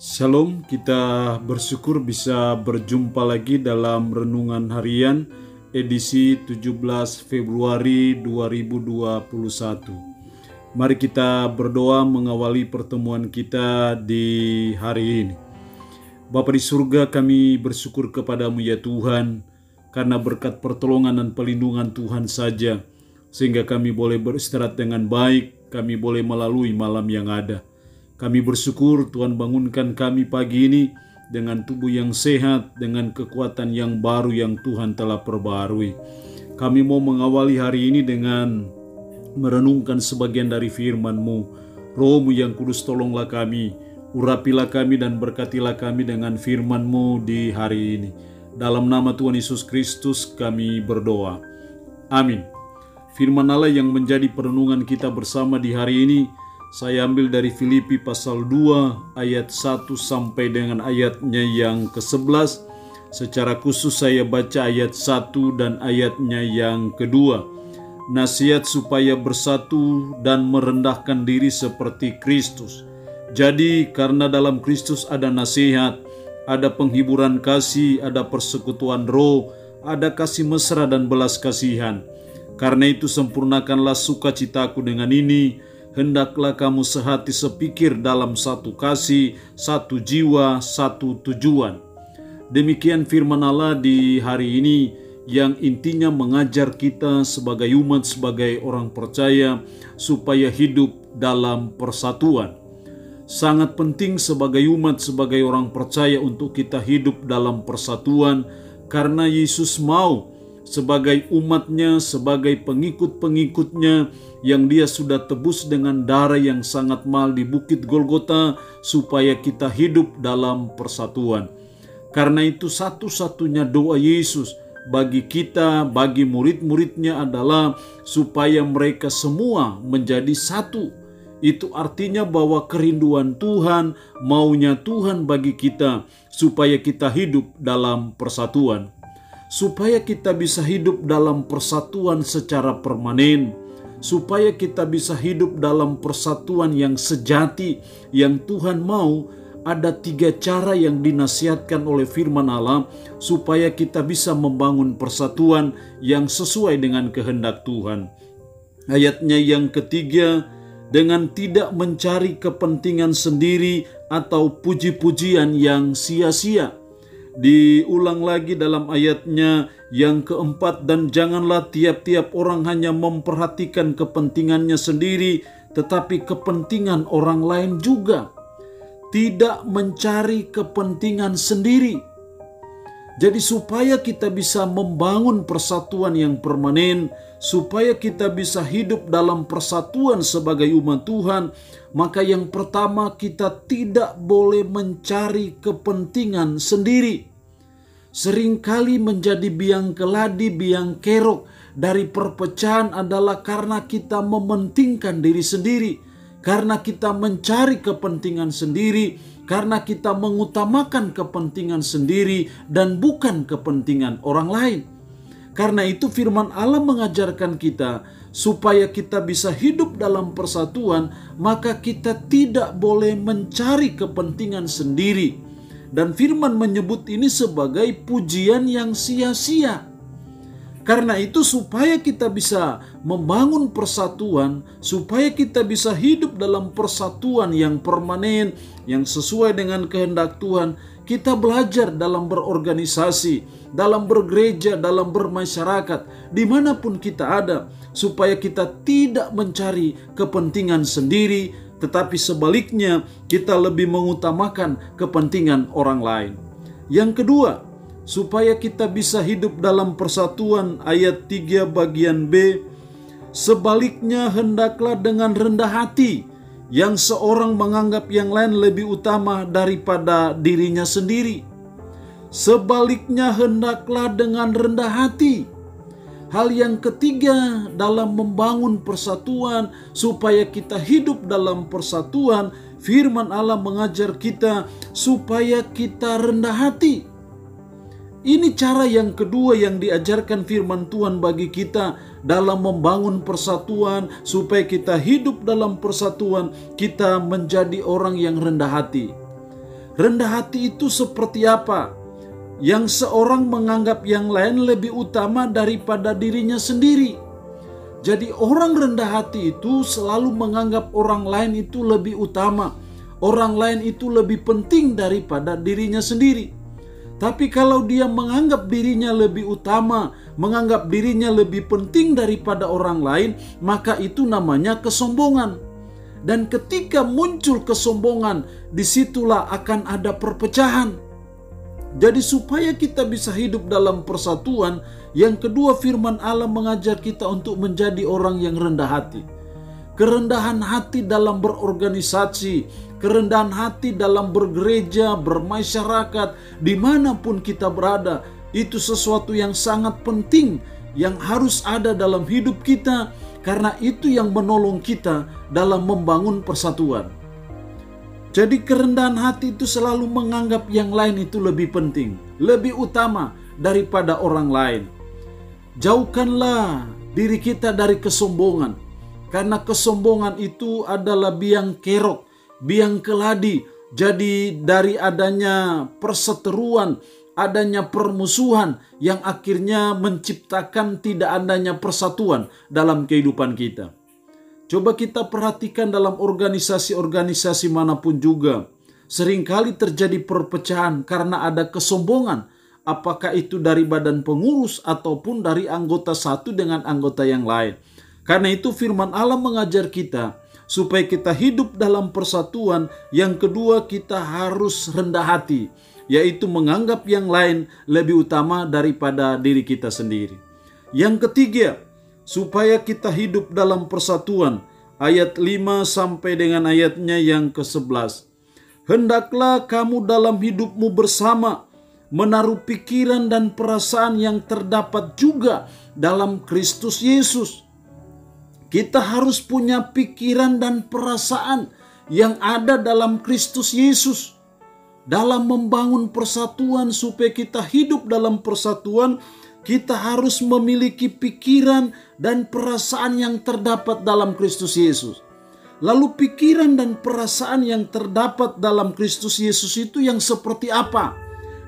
Shalom, kita bersyukur bisa berjumpa lagi dalam Renungan Harian edisi 17 Februari 2021. Mari kita berdoa mengawali pertemuan kita di hari ini. Bapa di surga, kami bersyukur kepadamu ya Tuhan, karena berkat pertolongan dan pelindungan Tuhan saja, sehingga kami boleh beristirahat dengan baik, kami boleh melalui malam yang ada. Kami bersyukur Tuhan bangunkan kami pagi ini dengan tubuh yang sehat, dengan kekuatan yang baru yang Tuhan telah perbarui. Kami mau mengawali hari ini dengan merenungkan sebagian dari firman-Mu. Roh-Mu yang kudus, tolonglah kami, urapilah kami dan berkatilah kami dengan firman-Mu di hari ini. Dalam nama Tuhan Yesus Kristus kami berdoa. Amin. Firman Allah yang menjadi perenungan kita bersama di hari ini, saya ambil dari Filipi pasal 2 ayat 1 sampai dengan ayatnya yang ke-11. Secara khusus saya baca ayat 1 dan ayatnya yang kedua. Nasihat supaya bersatu dan merendahkan diri seperti Kristus. Jadi karena dalam Kristus ada nasihat, ada penghiburan kasih, ada persekutuan roh, ada kasih mesra dan belas kasihan. Karena itu sempurnakanlah sukacitaku dengan ini. Hendaklah kamu sehati sepikir dalam satu kasih, satu jiwa, satu tujuan. Demikian firman Allah di hari ini yang intinya mengajar kita sebagai umat, sebagai orang percaya supaya hidup dalam persatuan. Sangat penting sebagai umat, sebagai orang percaya untuk kita hidup dalam persatuan karena Yesus mau sebagai umatnya, sebagai pengikut-pengikutnya yang dia sudah tebus dengan darah yang sangat mahal di Bukit Golgota supaya kita hidup dalam persatuan. Karena itu satu-satunya doa Yesus bagi kita, bagi murid-muridnya adalah supaya mereka semua menjadi satu. Itu artinya bahwa kerinduan Tuhan, maunya Tuhan bagi kita supaya kita hidup dalam persatuan. Supaya kita bisa hidup dalam persatuan secara permanen, supaya kita bisa hidup dalam persatuan yang sejati, yang Tuhan mau, ada 3 cara yang dinasihatkan oleh firman Allah, supaya kita bisa membangun persatuan yang sesuai dengan kehendak Tuhan. Ayatnya yang ketiga, dengan tidak mencari kepentingan sendiri atau puji-pujian yang sia-sia. Diulang lagi dalam ayatnya yang keempat, dan janganlah tiap-tiap orang hanya memperhatikan kepentingannya sendiri, tetapi kepentingan orang lain juga. Tidak mencari kepentingan sendiri. Jadi supaya kita bisa membangun persatuan yang permanen, supaya kita bisa hidup dalam persatuan sebagai umat Tuhan, maka yang pertama kita tidak boleh mencari kepentingan sendiri. Seringkali menjadi biang keladi, biang kerok dari perpecahan adalah karena kita mementingkan diri sendiri, karena kita mencari kepentingan sendiri, karena kita mengutamakan kepentingan sendiri dan bukan kepentingan orang lain. Karena itu firman Allah mengajarkan kita supaya kita bisa hidup dalam persatuan, maka kita tidak boleh mencari kepentingan sendiri. Dan firman menyebut ini sebagai pujian yang sia-sia. Karena itu supaya kita bisa membangun persatuan, supaya kita bisa hidup dalam persatuan yang permanen, yang sesuai dengan kehendak Tuhan, kita belajar dalam berorganisasi, dalam bergereja, dalam bermasyarakat, dimanapun kita ada, supaya kita tidak mencari kepentingan sendiri, tetapi sebaliknya kita lebih mengutamakan kepentingan orang lain. Yang kedua, supaya kita bisa hidup dalam persatuan, ayat 3 bagian B, sebaliknya hendaklah dengan rendah hati, yang seorang menganggap yang lain lebih utama daripada dirinya sendiri. Sebaliknya hendaklah dengan rendah hati. Hal yang ketiga dalam membangun persatuan, supaya kita hidup dalam persatuan, firman Allah mengajar kita supaya kita rendah hati. Ini cara yang kedua yang diajarkan firman Tuhan bagi kita dalam membangun persatuan, supaya kita hidup dalam persatuan, kita menjadi orang yang rendah hati. Rendah hati itu seperti apa? Yang seorang menganggap yang lain lebih utama daripada dirinya sendiri. Jadi orang rendah hati itu selalu menganggap orang lain itu lebih utama. Orang lain itu lebih penting daripada dirinya sendiri. Tapi kalau dia menganggap dirinya lebih utama, menganggap dirinya lebih penting daripada orang lain, maka itu namanya kesombongan. Dan ketika muncul kesombongan, disitulah akan ada perpecahan. Jadi supaya kita bisa hidup dalam persatuan, yang kedua firman Allah mengajar kita untuk menjadi orang yang rendah hati. Kerendahan hati dalam berorganisasi, kerendahan hati dalam bergereja, bermasyarakat, dimanapun kita berada, itu sesuatu yang sangat penting yang harus ada dalam hidup kita, karena itu yang menolong kita dalam membangun persatuan. Jadi kerendahan hati itu selalu menganggap yang lain itu lebih penting, lebih utama daripada orang lain. Jauhkanlah diri kita dari kesombongan, karena kesombongan itu adalah biang kerok, biang keladi. Jadi dari adanya perseteruan, adanya permusuhan yang akhirnya menciptakan tidak adanya persatuan dalam kehidupan kita. Coba kita perhatikan dalam organisasi-organisasi manapun juga. Seringkali terjadi perpecahan karena ada kesombongan. Apakah itu dari badan pengurus ataupun dari anggota satu dengan anggota yang lain. Karena itu firman Allah mengajar kita supaya kita hidup dalam persatuan. Yang kedua, kita harus rendah hati, yaitu menganggap yang lain lebih utama daripada diri kita sendiri. Yang ketiga, supaya kita hidup dalam persatuan, ayat 5 sampai dengan ayatnya yang ke-11. Hendaklah kamu dalam hidupmu bersama menaruh pikiran dan perasaan yang terdapat juga dalam Kristus Yesus. Kita harus punya pikiran dan perasaan yang ada dalam Kristus Yesus. Dalam membangun persatuan, supaya kita hidup dalam persatuan, kita harus memiliki pikiran dan perasaan yang terdapat dalam Kristus Yesus. Lalu pikiran dan perasaan yang terdapat dalam Kristus Yesus itu yang seperti apa?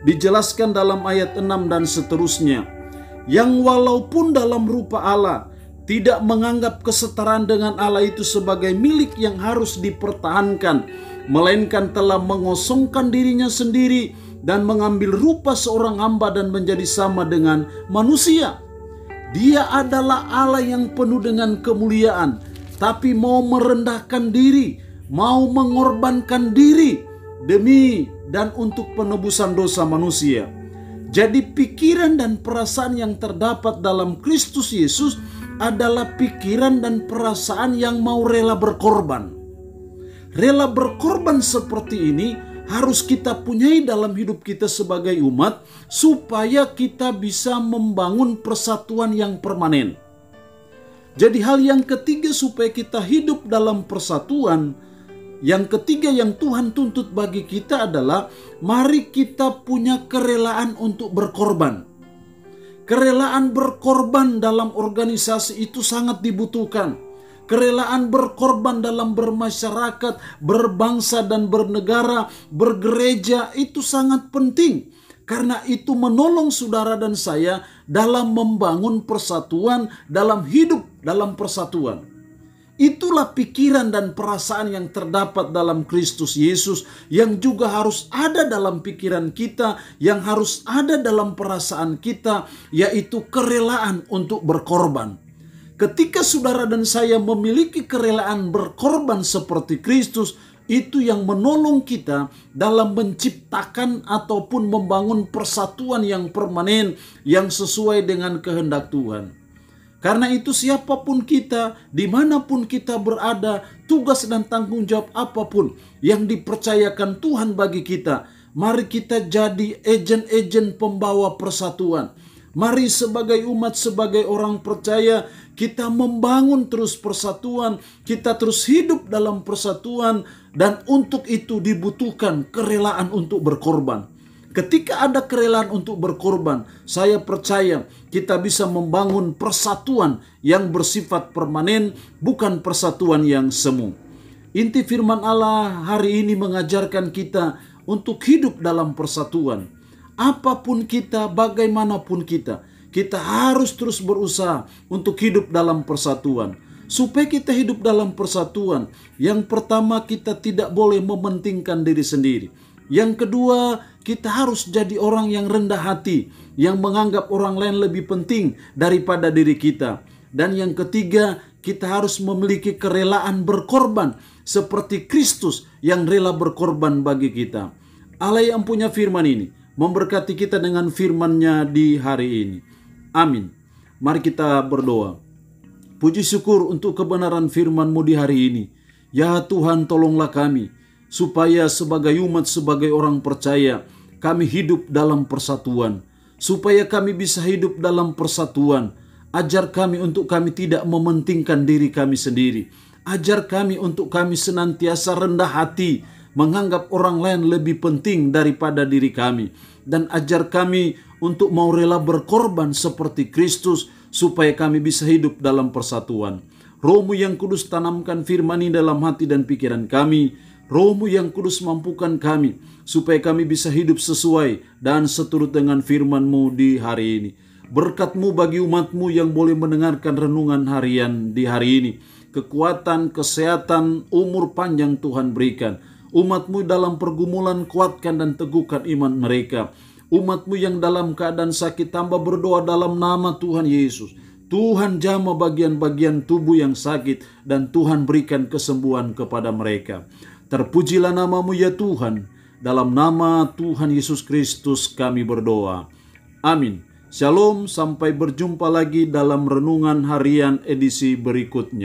Dijelaskan dalam ayat 6 dan seterusnya. Yang walaupun dalam rupa Allah, tidak menganggap kesetaraan dengan Allah itu sebagai milik yang harus dipertahankan, melainkan telah mengosongkan dirinya sendiri dan mengambil rupa seorang hamba dan menjadi sama dengan manusia. Dia adalah Allah yang penuh dengan kemuliaan, tapi mau merendahkan diri, mau mengorbankan diri demi dan untuk penebusan dosa manusia. Jadi pikiran dan perasaan yang terdapat dalam Kristus Yesus adalah pikiran dan perasaan yang mau rela berkorban. Rela berkorban seperti ini harus kita punyai dalam hidup kita sebagai umat, supaya kita bisa membangun persatuan yang permanen. Jadi hal yang ketiga supaya kita hidup dalam persatuan, yang ketiga yang Tuhan tuntut bagi kita adalah mari kita punya kerelaan untuk berkorban. Kerelaan berkorban dalam organisasi itu sangat dibutuhkan. Kerelaan berkorban dalam bermasyarakat, berbangsa dan bernegara, bergereja itu sangat penting. Karena itu menolong saudara dan saya dalam membangun persatuan, dalam hidup dalam persatuan. Itulah pikiran dan perasaan yang terdapat dalam Kristus Yesus, yang juga harus ada dalam pikiran kita, yang harus ada dalam perasaan kita, yaitu kerelaan untuk berkorban. Ketika saudara dan saya memiliki kerelaan berkorban seperti Kristus, itu yang menolong kita dalam menciptakan ataupun membangun persatuan yang permanen, yang sesuai dengan kehendak Tuhan. Karena itu siapapun kita, dimanapun kita berada, tugas dan tanggung jawab apapun yang dipercayakan Tuhan bagi kita, mari kita jadi agen-agen pembawa persatuan. Mari sebagai umat, sebagai orang percaya, kita membangun terus persatuan, kita terus hidup dalam persatuan, dan untuk itu dibutuhkan kerelaan untuk berkorban. Ketika ada kerelaan untuk berkorban, saya percaya kita bisa membangun persatuan yang bersifat permanen, bukan persatuan yang semu. Inti firman Allah hari ini mengajarkan kita untuk hidup dalam persatuan. Apapun kita, bagaimanapun kita harus terus berusaha untuk hidup dalam persatuan. Supaya kita hidup dalam persatuan, yang pertama kita tidak boleh mementingkan diri sendiri. Yang kedua, kita harus jadi orang yang rendah hati, yang menganggap orang lain lebih penting daripada diri kita. Dan yang ketiga, kita harus memiliki kerelaan berkorban seperti Kristus yang rela berkorban bagi kita. Allah yang punya firman ini memberkati kita dengan firman-Nya di hari ini. Amin. Mari kita berdoa. Puji syukur untuk kebenaran firman-Mu di hari ini. Ya Tuhan, tolonglah kami supaya sebagai umat, sebagai orang percaya, kami hidup dalam persatuan. Supaya kami bisa hidup dalam persatuan, ajar kami untuk kami tidak mementingkan diri kami sendiri. Ajar kami untuk kami senantiasa rendah hati, menganggap orang lain lebih penting daripada diri kami. Dan ajar kami untuk mau rela berkorban seperti Kristus, supaya kami bisa hidup dalam persatuan. Roh-Mu yang kudus, tanamkan firman ini dalam hati dan pikiran kami. Roh-Mu yang kudus, mampukan kami supaya kami bisa hidup sesuai dan seturut dengan firman-Mu di hari ini. Berkat-Mu bagi umat-Mu yang boleh mendengarkan renungan harian di hari ini. Kekuatan, kesehatan, umur panjang Tuhan berikan. Umat-Mu dalam pergumulan, kuatkan dan teguhkan iman mereka. Umat-Mu yang dalam keadaan sakit, tambah berdoa dalam nama Tuhan Yesus. Tuhan jamah bagian-bagian tubuh yang sakit dan Tuhan berikan kesembuhan kepada mereka. Terpujilah nama-Mu ya Tuhan. Dalam nama Tuhan Yesus Kristus kami berdoa. Amin. Shalom, sampai berjumpa lagi dalam renungan harian edisi berikutnya.